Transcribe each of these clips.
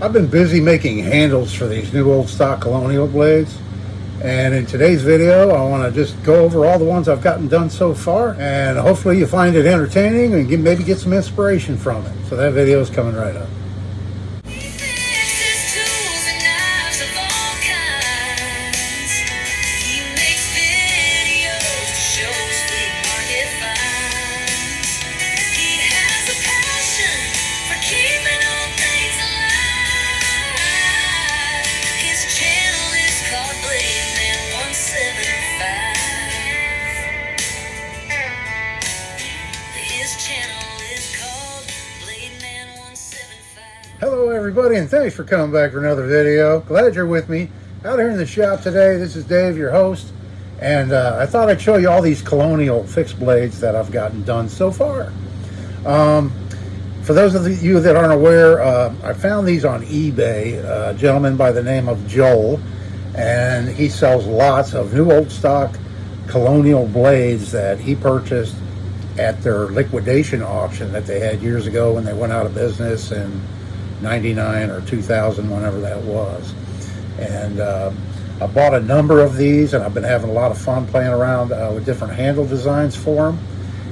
I've been busy making handles for these new old stock Colonial blades, and in today's video I want to just go over all the ones I've gotten done so far, and hopefully you find it entertaining and maybe get some inspiration from it. So that video is coming right up. Hello everybody, and thanks for coming back for another video. Glad you're with me out here in the shop today. This is Dave, your host, and I thought I'd show you all these Colonial fixed blades that I've gotten done so far. For those of you that aren't aware, I found these on eBay. A gentleman by the name of Joel, and he sells lots of new old stock Colonial blades that he purchased at their liquidation auction that they had years ago when they went out of business in 99 or 2000, whenever that was. And I bought a number of these, and I've been having a lot of fun playing around with different handle designs for them,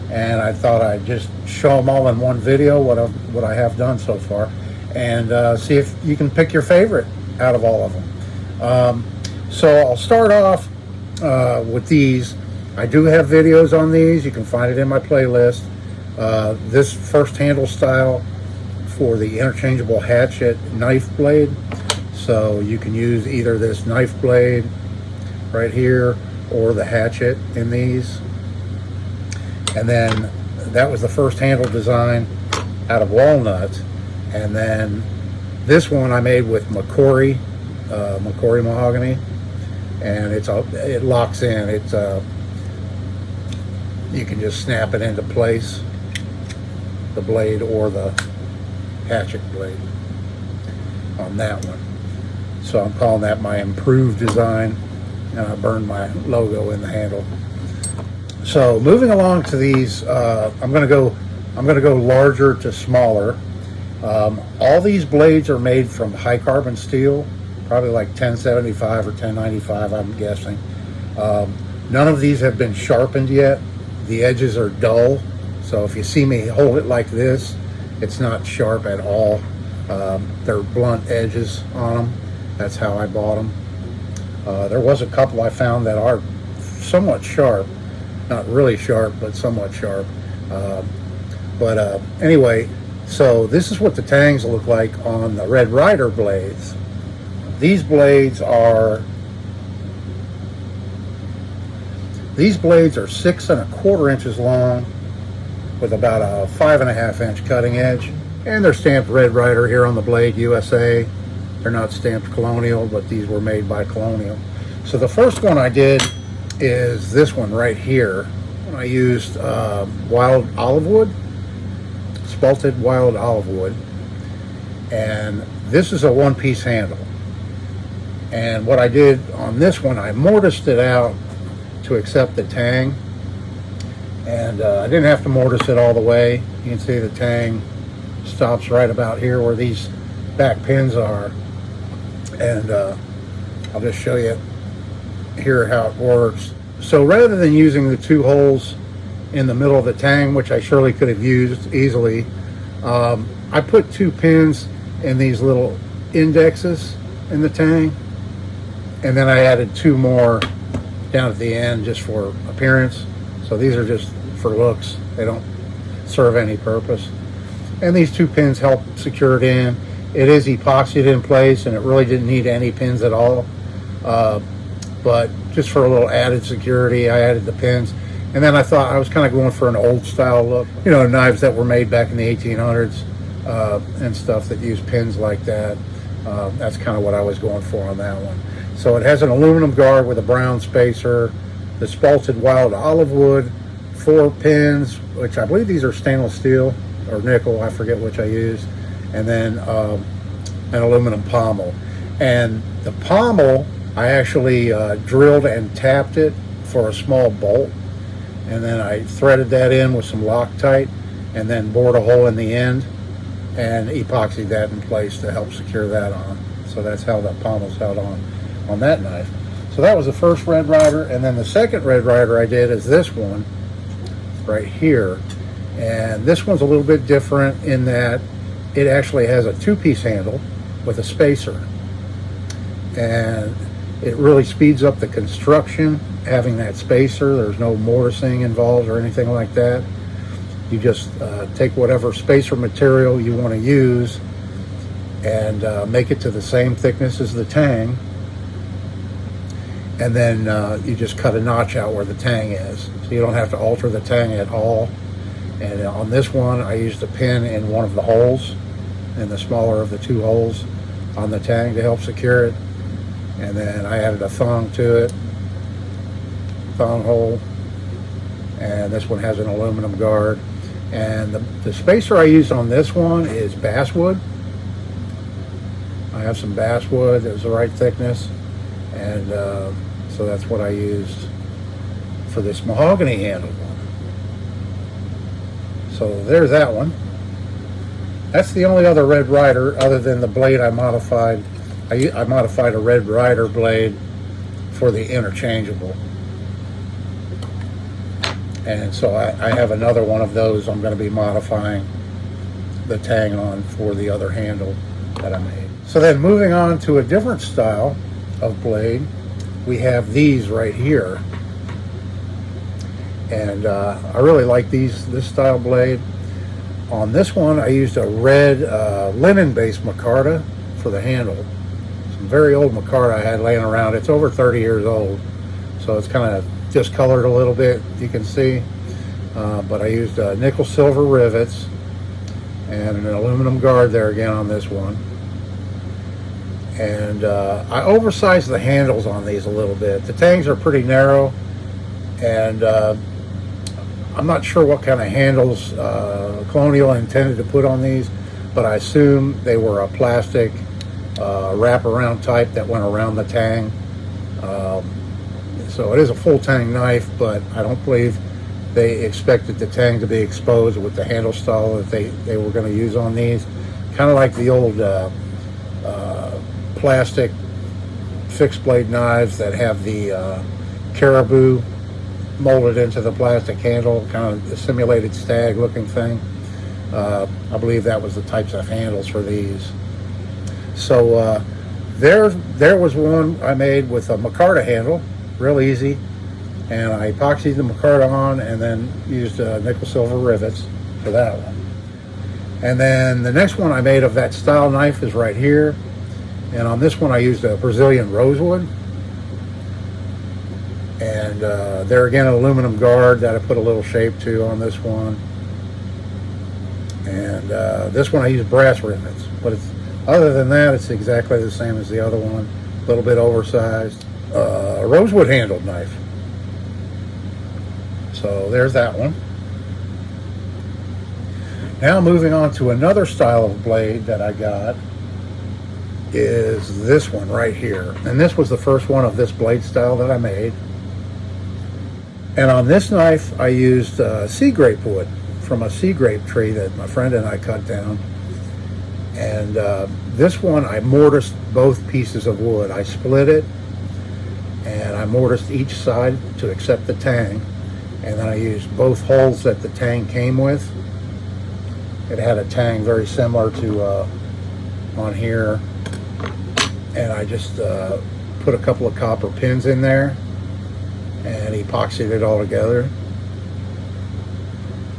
and I thought I'd just show them all in one video, what I have done so far, and see if you can pick your favorite out of all of them. So I'll start off with these. I do have videos on these. You can find it in my playlist. This first handle style for the interchangeable hatchet knife blade. So you can use either this knife blade right here or the hatchet in these. And then that was the first handle design out of walnut. And then this one I made with Macquarie mahogany, and it locks in. You can just snap it into place, the blade or the hatchet blade on that one. So I'm calling that my improved design, and I burned my logo in the handle. So moving along to these, I'm going to go larger to smaller. All these blades are made from high carbon steel, probably like 1075 or 1095, I'm guessing. None of these have been sharpened yet. The edges are dull, so if you see me hold it like this, it's not sharp at all. They're blunt edges on them. That's how I bought them. There was a couple I found that are somewhat sharp. Not really sharp, but somewhat sharp. Anyway, so this is what the tangs look like on the Red Ryder blades. These blades are 6 1/4 inches long, with about a 5.5 inch cutting edge, and they're stamped Red Ryder here on the blade, USA. They're not stamped Colonial, but these were made by Colonial. So the first one I did is this one right here. I used wild olive wood, spalted wild olive wood, and this is a one-piece handle. And what I did on this one, I mortised it out to accept the tang. And I didn't have to mortise it all the way. You can see the tang stops right about here where these back pins are. And I'll just show you here how it works. So rather than using the 2 holes in the middle of the tang, which I surely could have used easily, I put 2 pins in these little indexes in the tang. And then I added 2 more down at the end just for appearance. So these are just for looks. They don't serve any purpose. And these 2 pins help secure it in. It is epoxied in place, and it really didn't need any pins at all. But just for a little added security, I added the pins. And then I thought I was kind of going for an old style look. You know, knives that were made back in the 1800s and stuff that use pins like that. That's kind of what I was going for on that one. So it has an aluminum guard with a brown spacer, the spalted wild olive wood, 4 pins, which I believe these are stainless steel or nickel, I forget which I used, and then an aluminum pommel. And the pommel, I actually drilled and tapped it for a small bolt, and then I threaded that in with some Loctite, and then bored a hole in the end, and epoxied that in place to help secure that on. So that's how the pommel's held on that knife. So that was the first Red Ryder, and then the second Red Ryder I did is this one right here. And this one's a little bit different in that it actually has a two-piece handle with a spacer. And it really speeds up the construction having that spacer. There's no mortising involved or anything like that. You just take whatever spacer material you want to use and make it to the same thickness as the tang, and then you just cut a notch out where the tang is, so you don't have to alter the tang at all. And on this one I used a pin in one of the holes, in the smaller of the two holes on the tang, to help secure it. And then I added a thong to it, thong hole, and this one has an aluminum guard. And the spacer I used on this one is basswood. I have some basswood that was the right thickness, and so that's what I used for this mahogany handle one. So there's that one. That's the only other Red Ryder other than the blade I modified. I modified a Red Ryder blade for the Interchangeable. And so I have another one of those I'm going to be modifying the tang on for the other handle that I made. So then moving on to a different style of blade, we have these right here. And I really like this style blade. On this one I used a red linen-based micarta for the handle. Some very old micarta I had laying around. It's over 30 years old, so it's kind of discolored a little bit, you can see. But I used nickel silver rivets and an aluminum guard there again on this one. And I oversized the handles on these a little bit. The tangs are pretty narrow, and I'm not sure what kind of handles Colonial intended to put on these, but I assume they were a plastic wraparound type that went around the tang. So it is a full tang knife, but I don't believe they expected the tang to be exposed with the handle style that they were going to use on these. Kind of like the old plastic fixed blade knives that have the caribou molded into the plastic handle, kind of a simulated stag looking thing. I believe that was the types of handles for these. So there was one I made with a micarta handle, real easy, and I epoxied the micarta on and then used nickel silver rivets for that one. And then the next one I made of that style knife is right here, and on this one I used a Brazilian rosewood, and there again an aluminum guard that I put a little shape to on this one. And this one I used brass rivets, but other than that it's exactly the same as the other one, a little bit oversized. A rosewood handled knife. So there's that one. Now moving on to another style of blade that I got is this one right here. And this was the first one of this blade style that I made. And on this knife I used sea grape wood from a sea grape tree that my friend and I cut down. And this one I mortised both pieces of wood. I split it and I mortised each side to accept the tang, and then I used both holes that the tang came with. It had a tang very similar to on here, and I just put a couple of copper pins in there and epoxied it all together.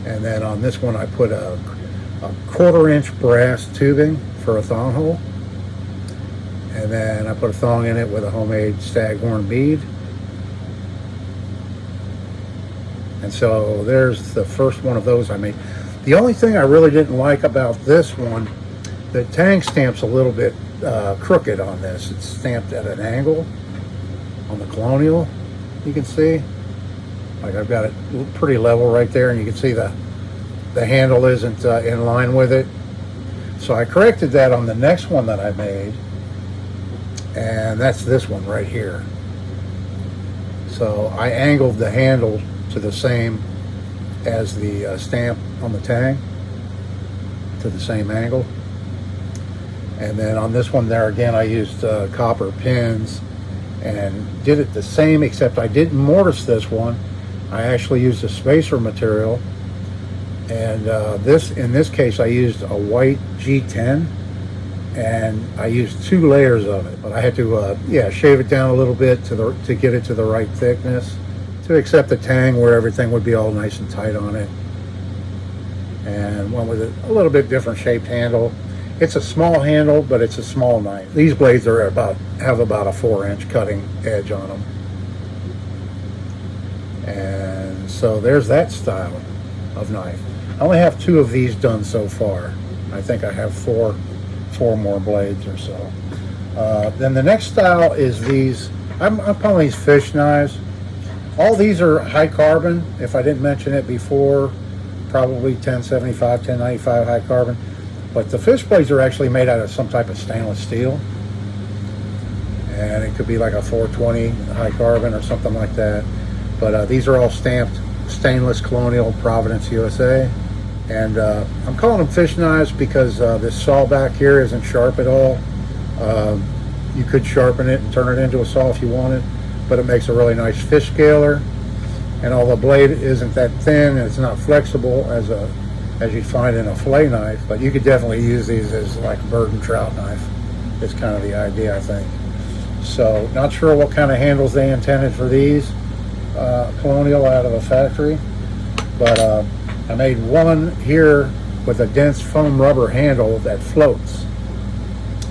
And then on this one I put a 1/4 inch brass tubing for a thong hole, and then I put a thong in it with a homemade staghorn bead. And so there's the first one of those I made. The only thing I really didn't like about this one, the tang stamp's a little bit crooked on this. It's stamped at an angle on the Colonial, you can see. Like I've got it pretty level right there, and you can see the handle isn't in line with it. So I corrected that on the next one that I made, and that's this one right here. So I angled the handle to the same as the stamp on the tang. to the same angle. And then on this one there again, I used copper pins and did it the same, except I didn't mortise this one. I actually used a spacer material, and in this case I used a white G10, and I used 2 layers of it. But I had to shave it down a little bit to get it to the right thickness to accept the tang, where everything would be all nice and tight on it. And went with a little bit different shaped handle. It's a small handle, but it's a small knife. These blades have about a 4-inch cutting edge on them. And so there's that style of knife. I only have 2 of these done so far. I think I have four more blades or so. Then the next style is these. I'm calling these fish knives. All these are high carbon. If I didn't mention it before, probably 1075, 1095 high carbon. But the fish blades are actually made out of some type of stainless steel. And it could be like a 420 high carbon or something like that. But these are all stamped stainless Colonial, Providence, USA. And I'm calling them fish knives because this saw back here isn't sharp at all. You could sharpen it and turn it into a saw if you wanted, but it makes a really nice fish scaler. And although the blade isn't that thin and it's not flexible as you'd find in a fillet knife, but you could definitely use these as like a bird and trout knife. It's kind of the idea, I think. So not sure what kind of handles they intended for these Colonial out of the factory, but I made one here with a dense foam rubber handle that floats,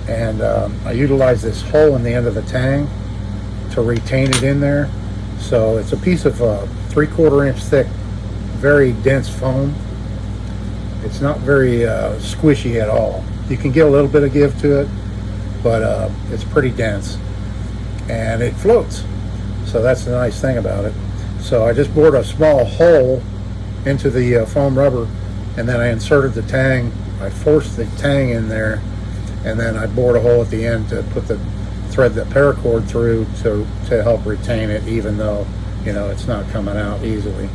and I utilized this hole in the end of the tang to retain it in there. So it's a piece of 3/4 inch thick, very dense foam. It's not very squishy at all. You can get a little bit of give to it, but it's pretty dense, and it floats. So that's the nice thing about it. So I just bored a small hole into the foam rubber, and then I inserted the tang. I forced the tang in there, and then I bored a hole at the end to thread the paracord through to help retain it, even though it's not coming out easily.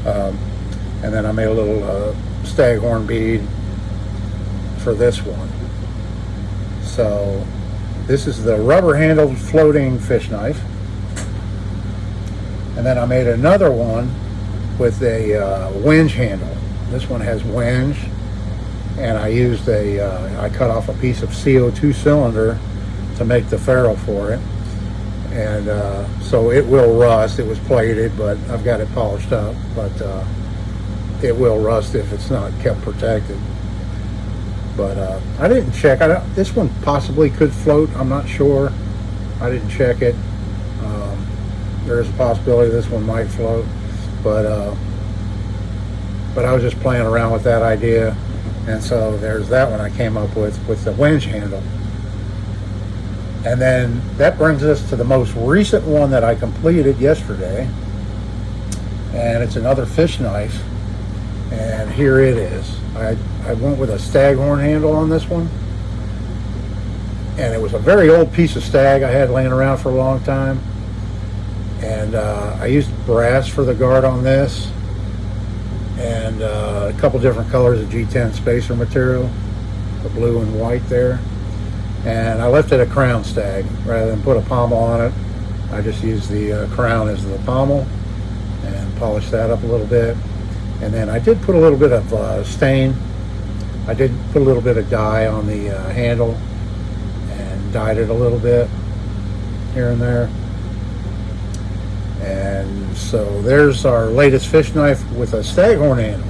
And then I made a little staghorn bead for this one. So this is the rubber handled floating fish knife. And then I made another one with a wenge handle. This one has wenge, and I used I cut off a piece of CO2 cylinder to make the ferrule for it. And so it will rust. It was plated, but I've got it polished up, but it will rust if it's not kept protected. But I didn't check. This one possibly could float. I'm not sure. I didn't check it. There's a possibility this one might float, but I was just playing around with that idea, and so there's that one I came up with the wenge handle. And then that brings us to the most recent one that I completed yesterday, and it's another fish knife, and here it is. I went with a staghorn handle on this one, and it was a very old piece of stag I had laying around for a long time. And I used brass for the guard on this, and a couple different colors of G10 spacer material, the blue and white there. And I left it a crown stag rather than put a pommel on it. I just used the crown as the pommel and polished that up a little bit. And then I did put a little bit of stain. I did put a little bit of dye on the handle and dyed it a little bit here and there. And so there's our latest fish knife with a staghorn handle.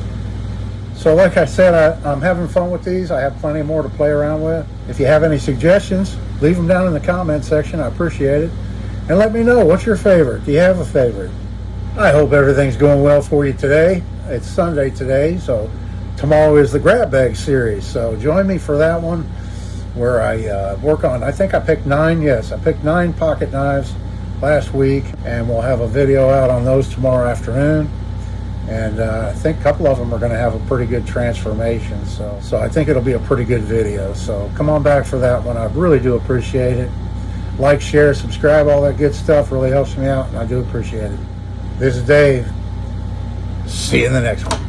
So like I said, I'm having fun with these. I have plenty more to play around with. If you have any suggestions, leave them down in the comment section. I appreciate it. And let me know, what's your favorite? Do you have a favorite? I hope everything's going well for you today. It's Sunday today, so tomorrow is the grab bag series. So join me for that one, where I work on, I think I picked 9, yes, I picked 9 pocket knives last week, and we'll have a video out on those tomorrow afternoon. And I think a couple of them are going to have a pretty good transformation, so I think it'll be a pretty good video. So come on back for that one. I really do appreciate it. Like, share, subscribe, all that good stuff really helps me out, and I do appreciate it. This is Dave. See you in the next one.